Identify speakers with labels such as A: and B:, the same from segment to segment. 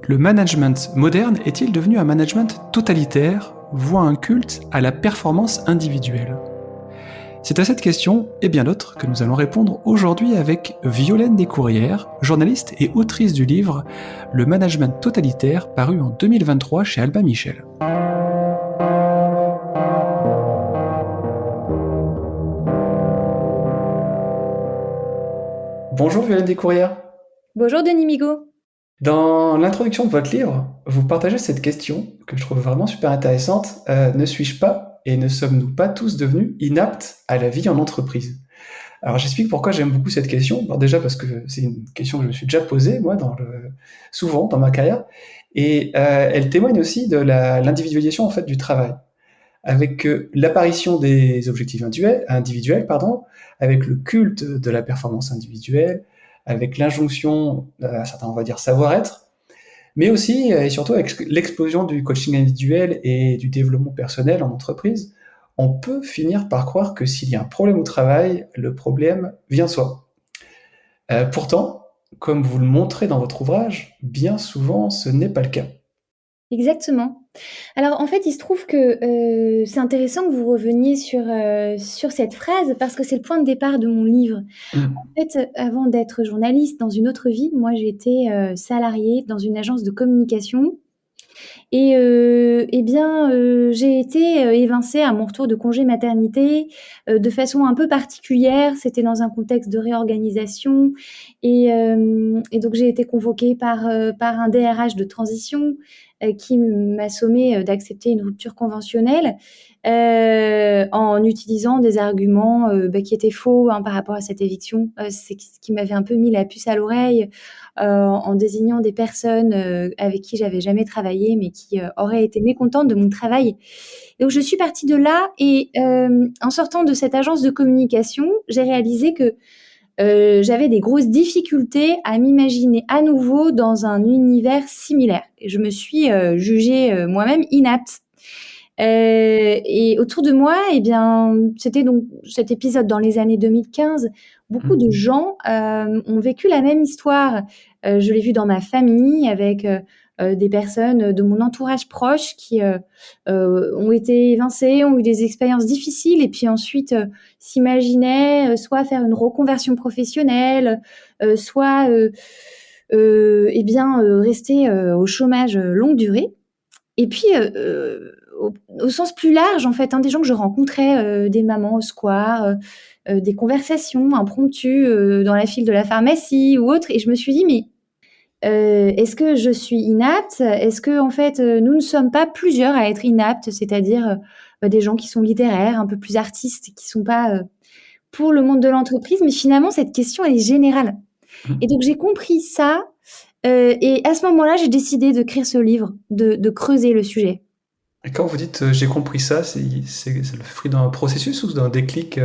A: Le management moderne est-il devenu un management totalitaire, voire un culte à la performance individuelle? C'est à cette question, et bien d'autres, que nous allons répondre aujourd'hui avec Violaine Descourrières, journaliste et autrice du livre Le management totalitaire, paru en 2023 chez Albin Michel. Bonjour Violaine Descourrières.
B: Bonjour Denis Migaud.
A: Dans l'introduction de votre livre, vous partagez cette question que je trouve vraiment super intéressante. Ne suis-je pas et ne sommes-nous pas tous devenus inaptes à la vie en entreprise? Alors j'explique pourquoi j'aime beaucoup cette question. Alors déjà parce que c'est une question que je me suis déjà posée, moi, souvent dans ma carrière. Et elle témoigne aussi de l'individualisation en fait, du travail. Avec l'apparition des objectifs individuels, avec le culte de la performance individuelle, avec l'injonction à certains, on va dire, savoir-être, mais aussi et surtout avec l'explosion du coaching individuel et du développement personnel en entreprise, on peut finir par croire que s'il y a un problème au travail, le problème vient de soi. Pourtant, comme vous le montrez dans votre ouvrage, bien souvent ce n'est pas le cas.
B: Exactement. Alors en fait, il se trouve que c'est intéressant que vous reveniez sur cette phrase parce que c'est le point de départ de mon livre. En
A: Mm.
B: fait, avant d'être journaliste dans une autre vie, moi j'étais salariée dans une agence de communication et j'ai été évincée à mon retour de congé maternité de façon un peu particulière. C'était dans un contexte de réorganisation et donc j'ai été convoquée par un DRH de transition qui m'a sommé d'accepter une rupture conventionnelle en utilisant des arguments qui étaient faux par rapport à cette éviction. C'est ce qui m'avait un peu mis la puce à l'oreille en désignant des personnes avec qui j'avais jamais travaillé, mais qui auraient été mécontentes de mon travail. Donc je suis partie de là et en sortant de cette agence de communication, j'ai réalisé que j'avais des grosses difficultés à m'imaginer à nouveau dans un univers similaire. Et je me suis jugée moi-même inapte. Et autour de moi, eh bien, c'était donc cet épisode dans les années 2015. Beaucoup de
A: Mm.
B: gens ont vécu la même histoire. Je l'ai vu dans ma famille avec des personnes de mon entourage proche qui ont été évincées, ont eu des expériences difficiles et puis ensuite s'imaginaient soit faire une reconversion professionnelle, soit rester au chômage longue durée. Et puis, au sens plus large, en fait, des gens que je rencontrais, des mamans au square, des conversations impromptues, dans la file de la pharmacie ou autre et je me suis dit: «Mais, est-ce que je suis inapte? Est-ce qu'en fait, nous ne sommes pas plusieurs à être inaptes?» C'est-à-dire, des gens qui sont littéraires, un peu plus artistes, qui sont pas, pour le monde de l'entreprise. Mais finalement, cette question, elle est générale et
A: Mm.
B: donc j'ai compris ça, et à ce moment-là, j'ai décidé d'écrire ce livre, de creuser le sujet.
A: Et quand vous dites j'ai compris ça, c'est le fruit d'un processus ou d'un déclic?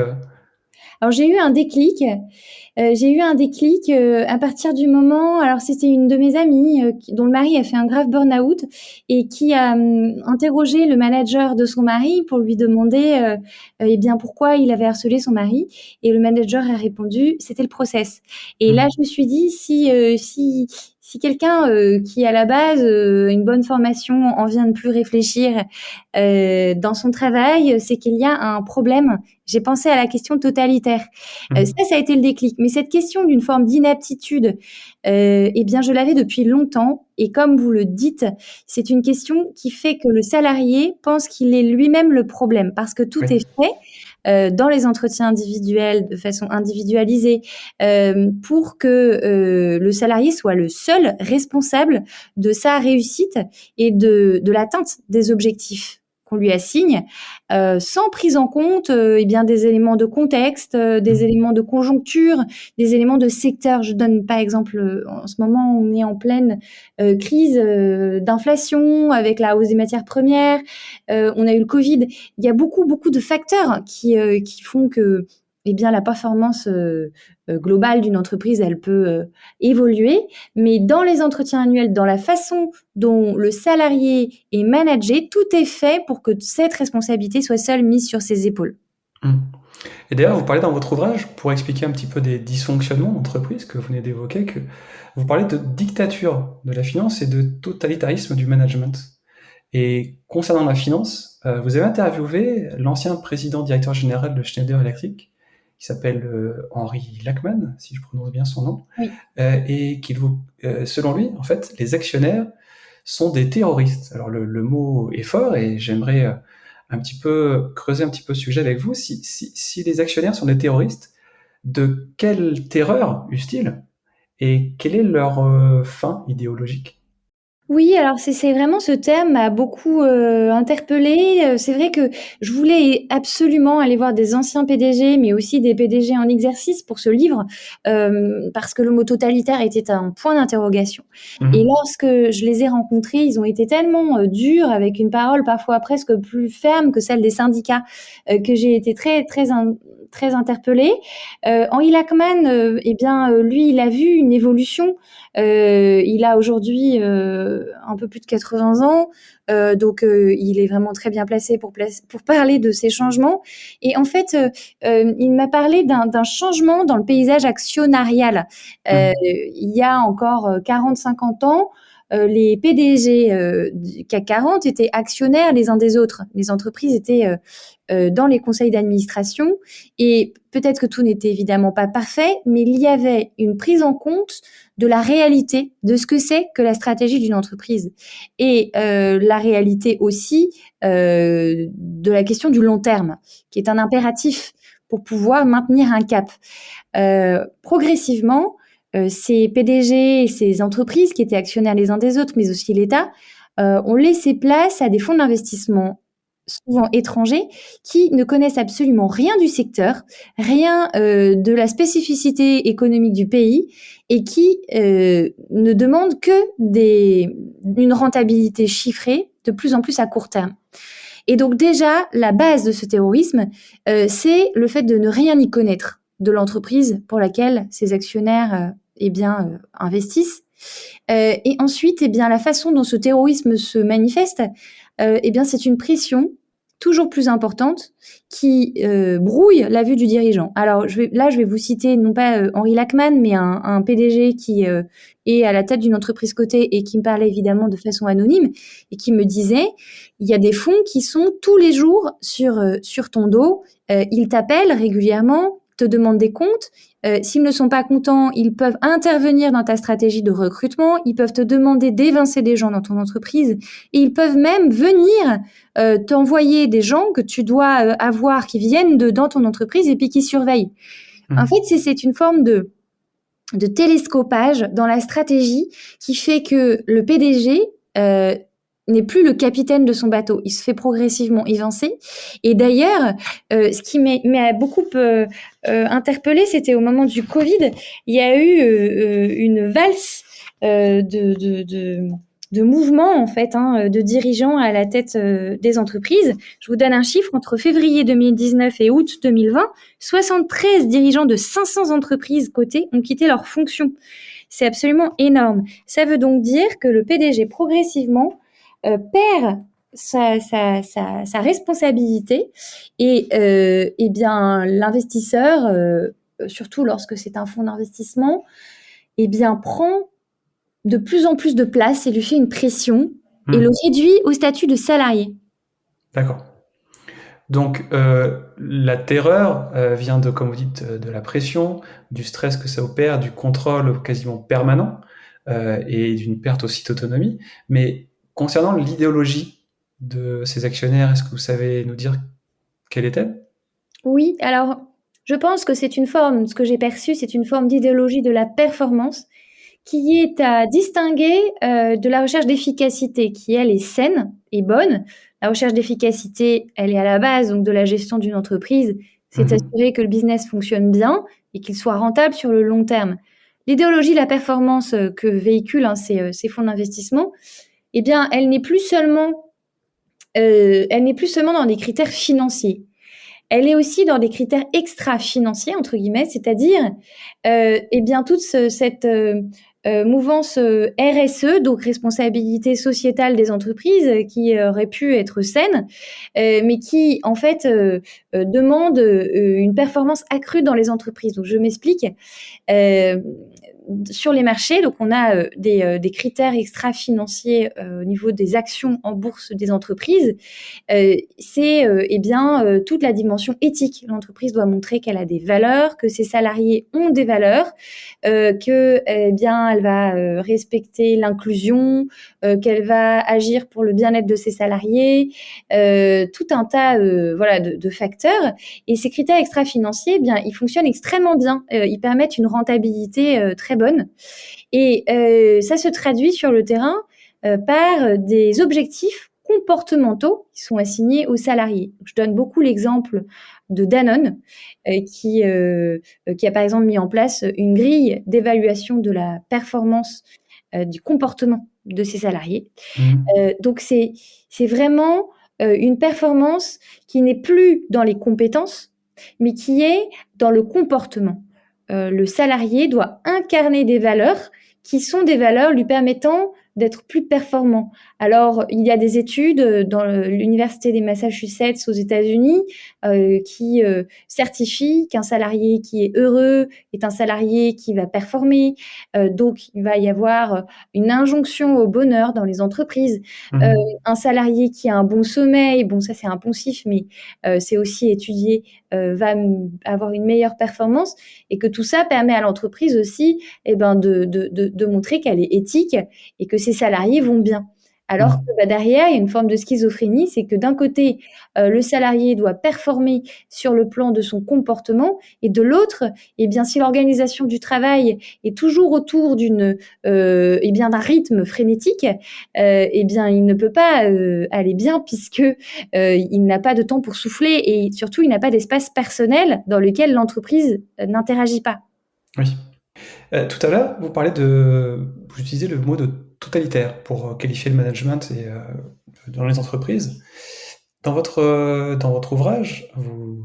B: Alors j'ai eu un déclic, à partir du moment alors c'était une de mes amies, dont le mari a fait un grave burn-out et qui a, interrogé le manager de son mari pour lui demander, eh bien pourquoi il avait harcelé son mari et le manager a répondu: «C'était le process» et là je me
A: Mm.
B: suis dit: Si quelqu'un, qui à la base, a une bonne formation en vient de plus réfléchir, dans son travail, c'est qu'il y a un problème. J'ai pensé à la question totalitaire.
A: Mm.
B: Ça a été le déclic. Mais cette question d'une forme d'inaptitude, eh bien, je l'avais depuis longtemps et comme vous le dites, c'est une question qui fait que le salarié pense qu'il est lui-même le problème parce que tout est
A: Oui.
B: fait, dans les entretiens individuels, de façon individualisée, pour que, le salarié soit le seul responsable de sa réussite et de l'atteinte des objectifs qu'on lui assigne, sans prise en compte, des éléments de contexte, des
A: Mm.
B: éléments de conjoncture, des éléments de secteur. Je donne par exemple, en ce moment, on est en pleine crise d'inflation avec la hausse des matières premières. On a eu le Covid. Il y a beaucoup, beaucoup de facteurs qui font que la performance globale d'une entreprise, elle peut évoluer. Mais dans les entretiens annuels, dans la façon dont le salarié est managé, tout est fait pour que cette responsabilité soit seule mise sur ses épaules.
A: Mm. Et d'ailleurs, vous parlez dans votre ouvrage, pour expliquer un petit peu des dysfonctionnements d'entreprise que vous venez d'évoquer, que vous parlez de dictature de la finance et de totalitarisme du management. Et concernant la finance, vous avez interviewé l'ancien président directeur général de Schneider Electric, qui s'appelle Henri Lachmann, si je prononce bien son nom,
B: Oui.
A: et selon lui, en fait, les actionnaires sont des terroristes. Alors le mot est fort et j'aimerais un petit peu creuser un petit peu ce sujet avec vous. Si les actionnaires sont des terroristes, de quelle terreur eussent-ils et quelle est leur fin idéologique?
B: Oui, alors c'est vraiment ce thème m'a beaucoup, interpellée, c'est vrai que je voulais absolument aller voir des anciens PDG, mais aussi des PDG en exercice pour ce livre, parce que le mot totalitaire était un point d'interrogation et
A: Mhm.
B: lorsque je les ai rencontrés, ils ont été tellement, durs avec une parole parfois presque plus ferme que celle des syndicats, que j'ai été très interpellée. Henri Lachmann, eh bien, lui, il a vu une évolution. Il a aujourd'hui un peu plus de 80 ans, donc il est vraiment très bien placé pour parler de ces changements. Et en fait, il m'a parlé d'un changement dans le paysage actionnarial.
A: Mhm.
B: Il y a encore 40-50 ans, les PDG du CAC 40 étaient actionnaires les uns des autres. Les entreprises étaient dans les conseils d'administration et peut-être que tout n'était évidemment pas parfait, mais il y avait une prise en compte de la réalité, de ce que c'est que la stratégie d'une entreprise et la réalité aussi de la question du long terme, qui est un impératif pour pouvoir maintenir un cap. Progressivement, ces PDG et ces entreprises qui étaient actionnaires les uns des autres, mais aussi l'État, ont laissé place à des fonds d'investissement souvent étrangers qui ne connaissent absolument rien du secteur, rien de la spécificité économique du pays et qui ne demandent que une rentabilité chiffrée de plus en plus à court terme. Et donc déjà, la base de ce terrorisme, c'est le fait de ne rien y connaître de l'entreprise pour laquelle ces actionnaires investissent. Et ensuite, eh bien, la façon dont ce terrorisme se manifeste, eh bien, c'est une pression toujours plus importante qui brouille la vue du dirigeant. Alors, je vais vous citer non pas Henri Lachmann, mais un PDG qui est à la tête d'une entreprise cotée et qui me parlait évidemment de façon anonyme et qui me disait, il y a des fonds qui sont tous les jours sur ton dos, ils t'appellent régulièrement, te demandent des comptes. S'ils ne sont pas contents, ils peuvent intervenir dans ta stratégie de recrutement, ils peuvent te demander d'évincer des gens dans ton entreprise et ils peuvent même venir t'envoyer des gens que tu dois avoir qui viennent dans ton entreprise et puis qui surveillent. En
A: Mhm.
B: fait, c'est une forme de télescopage dans la stratégie qui fait que le PDG n'est plus le capitaine de son bateau. Il se fait progressivement évincer. Et d'ailleurs, ce qui m'a beaucoup interpellée, c'était au moment du Covid, il y a eu une valse de mouvements, en fait, de dirigeants à la tête des entreprises. Je vous donne un chiffre, entre février 2019 et août 2020, 73 dirigeants de 500 entreprises cotées ont quitté leurs fonctions. C'est absolument énorme. Ça veut donc dire que le PDG, progressivement, perd sa responsabilité et eh bien l'investisseur, surtout lorsque c'est un fonds d'investissement, eh bien prend de plus en plus de place et lui fait une pression et le
A: Mhm.
B: réduit au statut de salarié.
A: D'accord. Donc, la terreur vient de, comme vous dites, de la pression, du stress que ça opère, du contrôle quasiment permanent et d'une perte aussi d'autonomie. Mais concernant l'idéologie de ces actionnaires, est-ce que vous savez nous dire quelle est-elle?
B: Oui, alors je pense que c'est une forme, ce que j'ai perçu, c'est une forme d'idéologie de la performance qui est à distinguer de la recherche d'efficacité qui, elle, est saine et bonne. La recherche d'efficacité, elle est à la base donc de la gestion d'une entreprise, c'est
A: Mhm.
B: s'assurer que le business fonctionne bien et qu'il soit rentable sur le long terme. L'idéologie de la performance que véhiculent ces fonds d'investissement, eh bien, elle n'est plus seulement dans des critères financiers. Elle est aussi dans des critères extra-financiers, entre guillemets, c'est-à-dire, eh bien, toute cette mouvance RSE, donc responsabilité sociétale des entreprises, qui aurait pu être saine, mais qui en fait demande une performance accrue dans les entreprises. Donc je m'explique. Sur les marchés, donc on a des critères extra-financiers au niveau des actions en bourse des entreprises. C'est toute la dimension éthique. L'entreprise doit montrer qu'elle a des valeurs, que ses salariés ont des valeurs, que elle va respecter l'inclusion, qu'elle va agir pour le bien-être de ses salariés, tout un tas de facteurs. Et ces critères extra-financiers, ils fonctionnent extrêmement bien. Ils permettent une rentabilité très bonne. Et ça se traduit sur le terrain par des objectifs comportementaux qui sont assignés aux salariés. Je donne beaucoup l'exemple de Danone, qui a par exemple mis en place une grille d'évaluation de la performance du comportement de ses salariés. Donc c'est vraiment une performance qui n'est plus dans les compétences, mais qui est dans le comportement. Le salarié doit incarner des valeurs qui sont des valeurs lui permettant d'être plus performant. Alors, il y a des études dans l'université des Massachusetts aux États-Unis qui certifient qu'un salarié qui est heureux est un salarié qui va performer. Donc, il va y avoir une injonction au bonheur dans les entreprises. Un salarié qui a un bon sommeil, bon, ça c'est un poncif, mais c'est aussi étudié, va avoir une meilleure performance, et que tout ça permet à l'entreprise aussi de montrer qu'elle est éthique et que ses salariés vont bien. Alors que derrière, il y a une forme de schizophrénie, c'est que d'un côté, le salarié doit performer sur le plan de son comportement, et de l'autre, si l'organisation du travail est toujours autour d'un rythme frénétique, il ne peut pas aller bien, puisque il n'a pas de temps pour souffler, et surtout, il n'a pas d'espace personnel dans lequel l'entreprise n'interagit pas.
A: Oui. Tout à l'heure, vous utilisez le mot de totalitaire pour qualifier le management dans les entreprises. Dans votre ouvrage, vous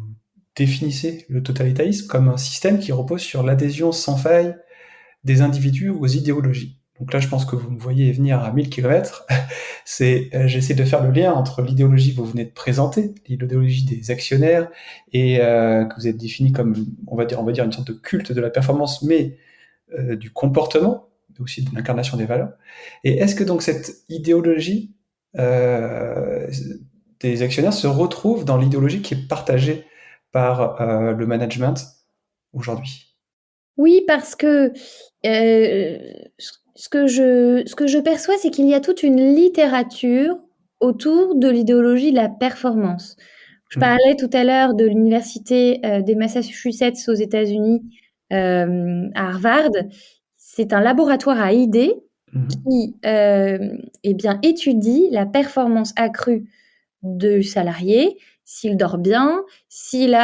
A: définissez le totalitarisme comme un système qui repose sur l'adhésion sans faille des individus aux idéologies. Donc là, je pense que vous me voyez venir à 1000 km. J'essaie de faire le lien entre l'idéologie que vous venez de présenter, l'idéologie des actionnaires, et que vous avez défini comme, on va dire une sorte de culte de la performance, mais du comportement, mais aussi de l'incarnation des valeurs. Et est-ce que donc cette idéologie des actionnaires se retrouve dans l'idéologie qui est partagée par le management aujourd'hui?
B: Oui, parce que ce que je perçois, c'est qu'il y a toute une littérature autour de l'idéologie de la performance. Je parlais tout à l'heure de l'université des Massachusetts aux États-Unis, à Harvard. C'est un laboratoire à idées qui étudie la performance accrue du salarié, s'il dort bien, s'il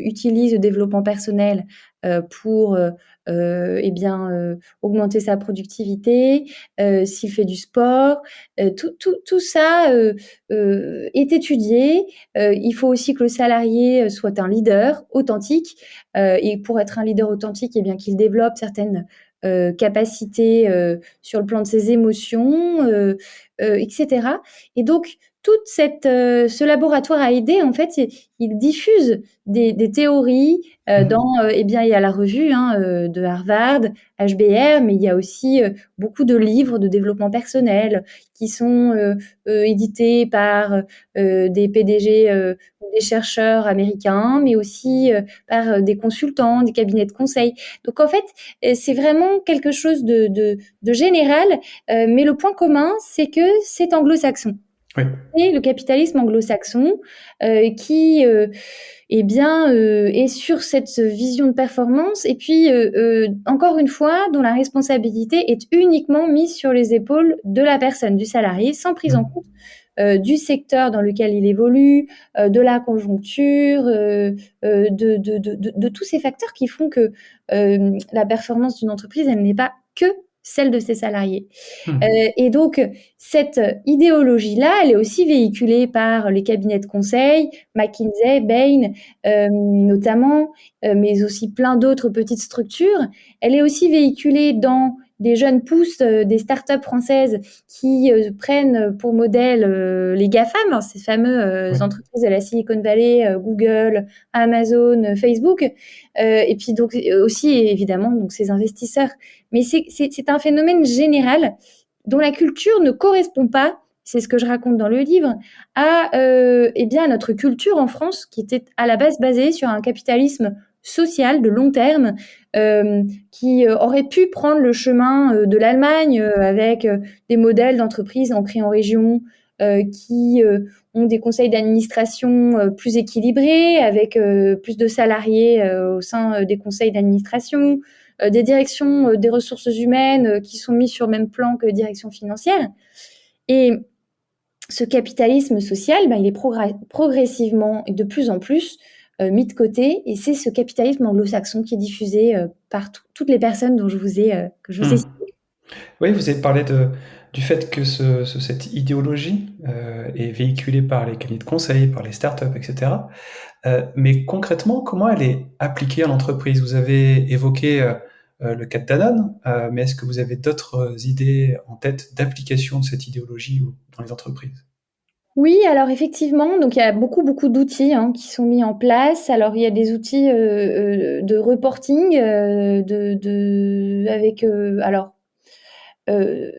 B: utilise le développement personnel pour augmenter sa productivité, s'il fait du sport. Tout ça est étudié. Il faut aussi que le salarié soit un leader authentique, et pour être un leader authentique, qu'il développe certaines capacités sur le plan de ses émotions, etc. Et donc, ce laboratoire à idées, en fait, il diffuse des théories il y a la revue de Harvard, HBR, mais il y a aussi beaucoup de livres de développement personnel qui sont édités par des PDG ou des chercheurs américains, mais aussi par des consultants, des cabinets de conseil. Donc en fait, c'est vraiment quelque chose de général, mais le point commun, c'est que c'est anglo-saxon.
A: Oui.
B: Et le capitalisme anglo-saxon qui est sur cette vision de performance, et puis encore une fois, dont la responsabilité est uniquement mise sur les épaules de la personne, du salarié, sans prise en compte du secteur dans lequel il évolue, de la conjoncture, de tous ces facteurs qui font que la performance d'une entreprise, elle n'est pas que celle de ses salariés. Et donc, cette idéologie-là, elle est aussi véhiculée par les cabinets de conseil, McKinsey, Bain, notamment, mais aussi plein d'autres petites structures. Elle est aussi véhiculée dans des jeunes pousses, des startups françaises qui prennent pour modèle les GAFAM, hein, ces fameuses
A: Oui.
B: entreprises de la Silicon Valley, Google, Amazon, Facebook, et puis donc aussi évidemment donc ces investisseurs. Mais c'est un phénomène général dont la culture ne correspond pas, c'est ce que je raconte dans le livre, à eh bien, notre culture en France, qui était à la base basée sur un capitalisme social de long terme, qui aurait pu prendre le chemin de l'Allemagne avec des modèles d'entreprises ancrés en région, qui ont des conseils d'administration plus équilibrés, avec plus de salariés au sein des conseils d'administration, des directions des ressources humaines qui sont mises sur le même plan que direction financière. Et ce capitalisme social, ben, il est progressivement et de plus en plus mis de côté. Et c'est ce capitalisme anglo-saxon qui est diffusé par toutes les personnes dont que je vous ai
A: Hmm.
B: citées.
A: Oui, vous avez parlé du fait que cette idéologie est véhiculée par les cabinets de conseil, par les startups, etc. Mais concrètement, comment elle est appliquée en entreprise? Vous avez évoqué le cas de Danone, mais est-ce que vous avez d'autres idées en tête d'application de cette idéologie dans les entreprises?
B: Oui, alors effectivement, donc il y a beaucoup d'outils hein, qui sont mis en place. Alors il y a des outils de reporting, avec alors euh,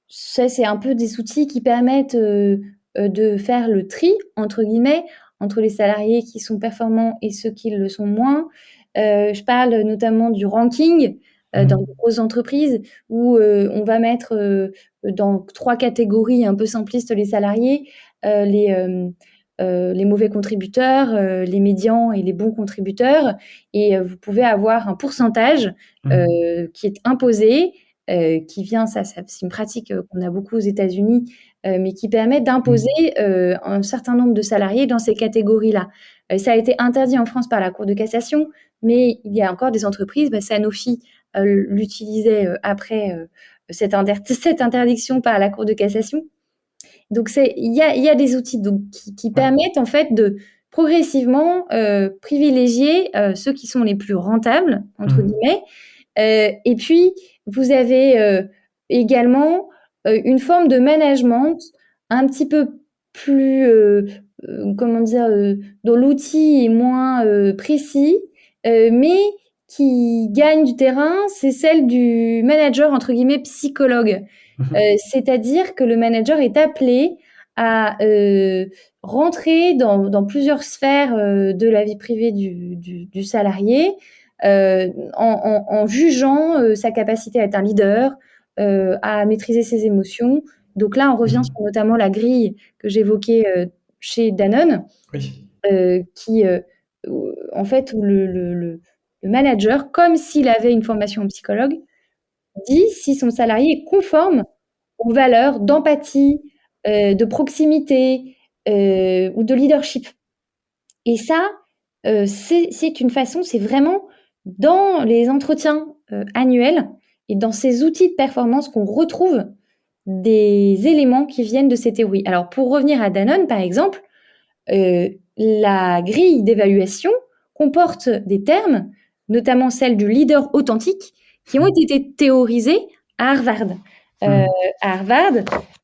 B: ça c'est un peu des outils qui permettent de faire le tri entre guillemets entre les salariés qui sont performants et ceux qui le sont moins. Je parle notamment du ranking dans de
A: Mhm.
B: grosses entreprises où on va mettre dans 3 catégories un peu simplistes les salariés, les mauvais contributeurs, les médians et les bons contributeurs. Et vous pouvez avoir un pourcentage
A: Mhm.
B: qui est imposé, qui vient, ça c'est une pratique qu'on a beaucoup aux États-Unis, mais qui permet d'imposer
A: Mhm.
B: un certain nombre de salariés dans ces catégories-là. Ça a été interdit en France par la Cour de cassation, mais il y a encore des entreprises, Sanofi l'utilisait après cette interdiction par la Cour de cassation. Donc il y a des outils donc, qui
A: Ouais.
B: permettent en fait de progressivement privilégier ceux qui sont les plus rentables, entre
A: Mhm.
B: guillemets. Et puis, vous avez également une forme de management un petit peu plus, comment dire, dont l'outil est moins précis, mais qui gagne du terrain, c'est celle du manager, entre guillemets, psychologue.
A: Mhm.
B: C'est-à-dire que le manager est appelé à rentrer dans plusieurs sphères de la vie privée du salarié, en jugeant sa capacité à être un leader, à maîtriser ses émotions. Donc là, on revient
A: Mhm.
B: sur notamment la grille que j'évoquais chez Danone,
A: Oui.
B: qui, en fait, où le manager, comme s'il avait une formation en psychologue, dit si son salarié est conforme aux valeurs d'empathie, de proximité, ou de leadership. Et ça, c'est une façon, c'est vraiment dans les entretiens annuels et dans ces outils de performance qu'on retrouve des éléments qui viennent de ces théories. Alors, pour revenir à Danone, par exemple, la grille d'évaluation comporte des termes, notamment celle du leader authentique, qui ont été théorisés à Harvard. Euh,
A: Mhm.
B: à Harvard,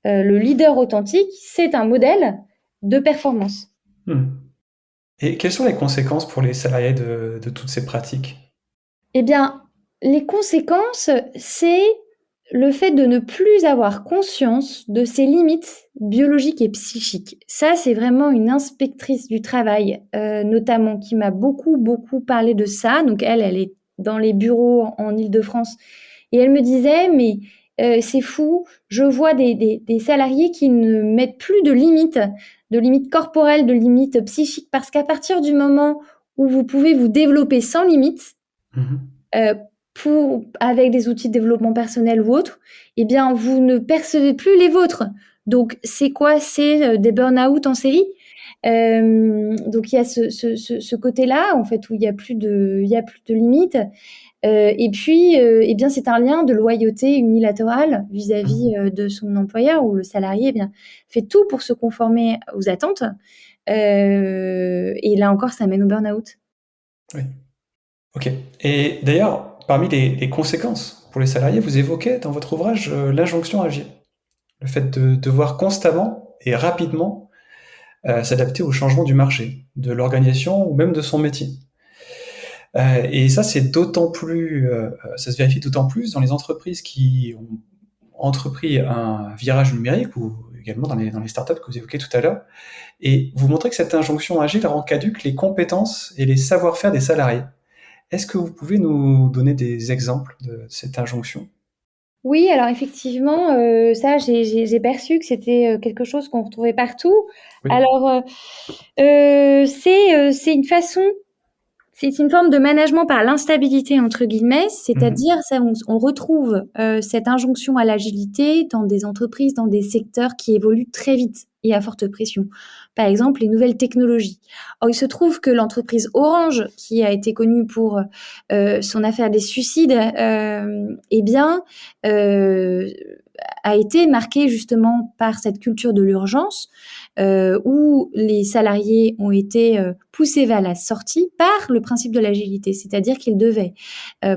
B: le leader authentique, c'est un modèle de performance.
A: Mhm. Et quelles sont les conséquences pour les salariés de toutes ces pratiques?
B: Eh bien, les conséquences, c'est le fait de ne plus avoir conscience de ses limites biologiques et psychiques. Ça, c'est vraiment une inspectrice du travail, notamment, qui m'a beaucoup parlé de ça. Donc elle est dans les bureaux en Île-de-France et elle me disait: «Mais c'est fou, je vois des salariés qui ne mettent plus de limites corporelles, de limites psychiques, parce qu'à partir du moment où vous pouvez vous développer sans limite,
A: Mhm.
B: euh, avec des outils de développement personnel ou autres, eh bien, vous ne percevez plus les vôtres. Donc, c'est quoi? C'est des burn-out en série. Donc, il y a ce côté-là, en fait, où il y a plus de limites. Et puis, eh bien, c'est un lien de loyauté unilatérale vis-à-vis
A: Mhm.
B: de son employeur, où le salarié, eh bien, fait tout pour se conformer aux attentes. Et là encore, ça mène au burn-out.
A: Oui. Ok. Et d'ailleurs, parmi les conséquences pour les salariés, vous évoquez dans votre ouvrage l'injonction agile, le fait de devoir constamment et rapidement s'adapter aux changements du marché, de l'organisation ou même de son métier. Et ça, c'est d'autant plus, ça se vérifie d'autant plus dans les entreprises qui ont entrepris un virage numérique ou également dans les startups que vous évoquez tout à l'heure. Et vous montrez que cette injonction agile rend caduques les compétences et les savoir-faire des salariés. Est-ce que vous pouvez nous donner des exemples de cette injonction?
B: Oui, alors effectivement, ça j'ai perçu que c'était, quelque chose qu'on retrouvait partout.
A: Oui.
B: Alors, c'est une façon c'est une forme de management par «l'instabilité» entre guillemets,
A: Mhm.
B: c'est-à-dire ça on retrouve, cette injonction à l'agilité dans des entreprises, dans des secteurs qui évoluent très vite et à forte pression. Par exemple, les nouvelles technologies. Or, il se trouve que l'entreprise Orange, qui a été connue pour, son affaire des suicides, eh bien, heu, a été marquée justement par cette culture de l'urgence, où les salariés ont été poussés vers la sortie par le principe de l'agilité, c'est-à-dire qu'ils devaient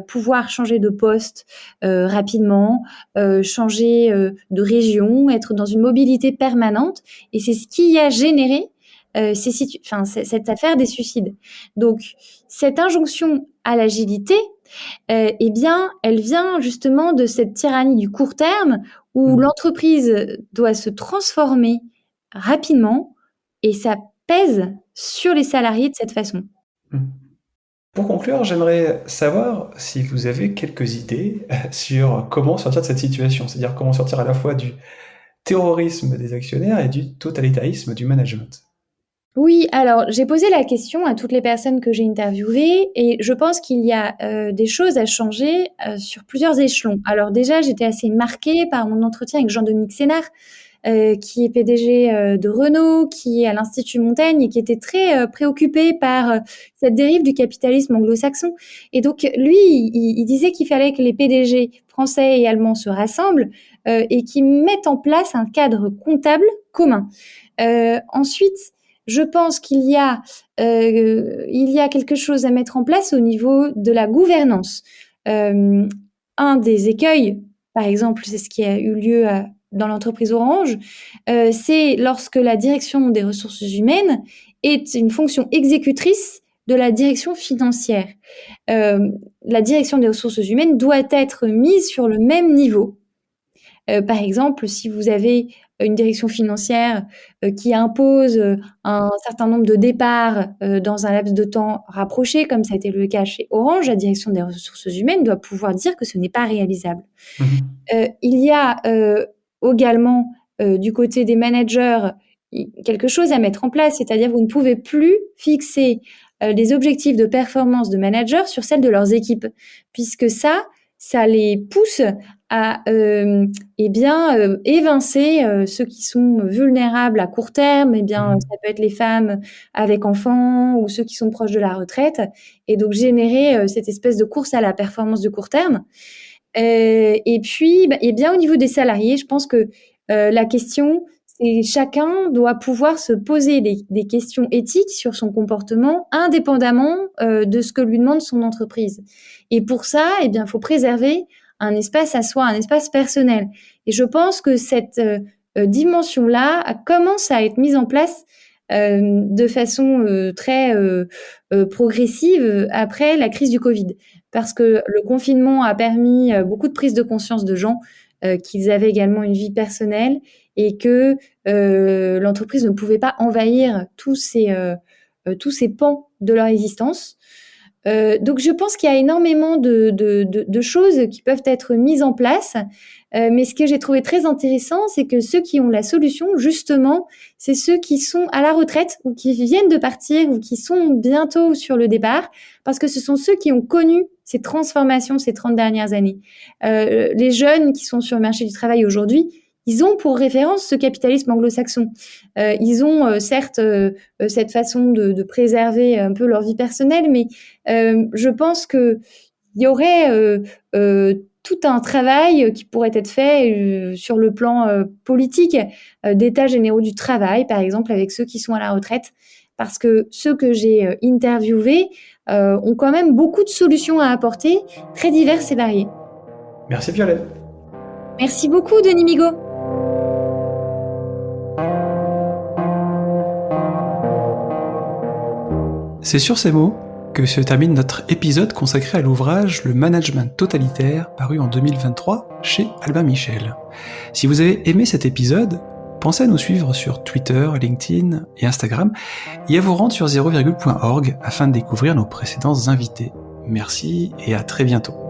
B: pouvoir changer de poste rapidement, changer de région, être dans une mobilité permanente, et c'est ce qui a généré cette affaire des suicides. Donc, cette injonction à l'agilité, eh bien, elle vient justement de cette tyrannie du court terme où
A: Mhm.
B: l'entreprise doit se transformer rapidement et ça pèse sur les salariés de cette façon.
A: Mhm. Pour conclure, j'aimerais savoir si vous avez quelques idées sur comment sortir de cette situation, c'est-à-dire comment sortir à la fois du terrorisme des actionnaires et du totalitarisme du management.
B: Oui, alors j'ai posé la question à toutes les personnes que j'ai interviewées et je pense qu'il y a, des choses à changer, sur plusieurs échelons. Alors déjà, j'étais assez marquée par mon entretien avec Jean-Dominique Sénard, qui est PDG, de Renault, qui est à l'Institut Montaigne et qui était très, préoccupé par, cette dérive du capitalisme anglo-saxon, et donc lui, il disait qu'il fallait que les PDG français et allemands se rassemblent, et qu'ils mettent en place un cadre comptable commun. Ensuite, je pense qu'il y a quelque chose à mettre en place au niveau de la gouvernance. Euh, un des écueils, par exemple, c'est ce qui a eu lieu dans l'entreprise Orange, c'est lorsque la direction des ressources humaines est une fonction exécutrice de la direction financière. Euh, la direction des ressources humaines doit être mise sur le même niveau. Par exemple, si vous avez une direction financière qui impose un certain nombre de départs dans un laps de temps rapproché, comme ça a été le cas chez Orange, la direction des ressources humaines doit pouvoir dire que ce n'est pas réalisable.
A: Mhm.
B: Il y a également du côté des managers quelque chose à mettre en place, c'est-à-dire vous ne pouvez plus fixer les objectifs de performance de managers sur celles de leurs équipes, puisque ça les pousse à eh bien, évincer ceux qui sont vulnérables à court terme. Eh bien,
A: Mhm.
B: ça peut être les femmes avec enfants ou ceux qui sont proches de la retraite, et donc générer cette espèce de course à la performance de court terme. Et puis, bah, et bien au niveau des salariés, je pense que la question, c'est chacun doit pouvoir se poser des questions éthiques sur son comportement indépendamment de ce que lui demande son entreprise. Et pour ça, eh bien, il faut préserver un espace à soi, un espace personnel. Et je pense que cette dimension-là commence à être mise en place de façon très progressive après la crise du Covid, parce que le confinement a permis beaucoup de prise de conscience de gens qu'ils avaient également une vie personnelle et que l'entreprise ne pouvait pas envahir tous ces pans de leur existence. Donc je pense qu'il y a énormément de choses qui peuvent être mises en place. Mais ce que j'ai trouvé très intéressant, c'est que ceux qui ont la solution, justement, c'est ceux qui sont à la retraite ou qui viennent de partir ou qui sont bientôt sur le départ, parce que ce sont ceux qui ont connu ces transformations ces 30 dernières années. Les jeunes qui sont sur le marché du travail aujourd'hui, ils ont pour référence ce capitalisme anglo-saxon. Ils ont certes cette façon de préserver un peu leur vie personnelle, mais je pense qu'il y aurait tout un travail qui pourrait être fait sur le plan politique, d'états généraux du travail, par exemple, avec ceux qui sont à la retraite, parce que ceux que j'ai interviewés ont quand même beaucoup de solutions à apporter, très diverses et variées.
A: Merci Violaine.
B: Merci beaucoup, Denis Migaud.
A: C'est sur ces mots que se termine notre épisode consacré à l'ouvrage Le Management totalitaire, paru en 2023 chez Albin Michel. Si vous avez aimé cet épisode, pensez à nous suivre sur Twitter, LinkedIn et Instagram et à vous rendre sur 0,org afin de découvrir nos précédents invités. Merci et à très bientôt.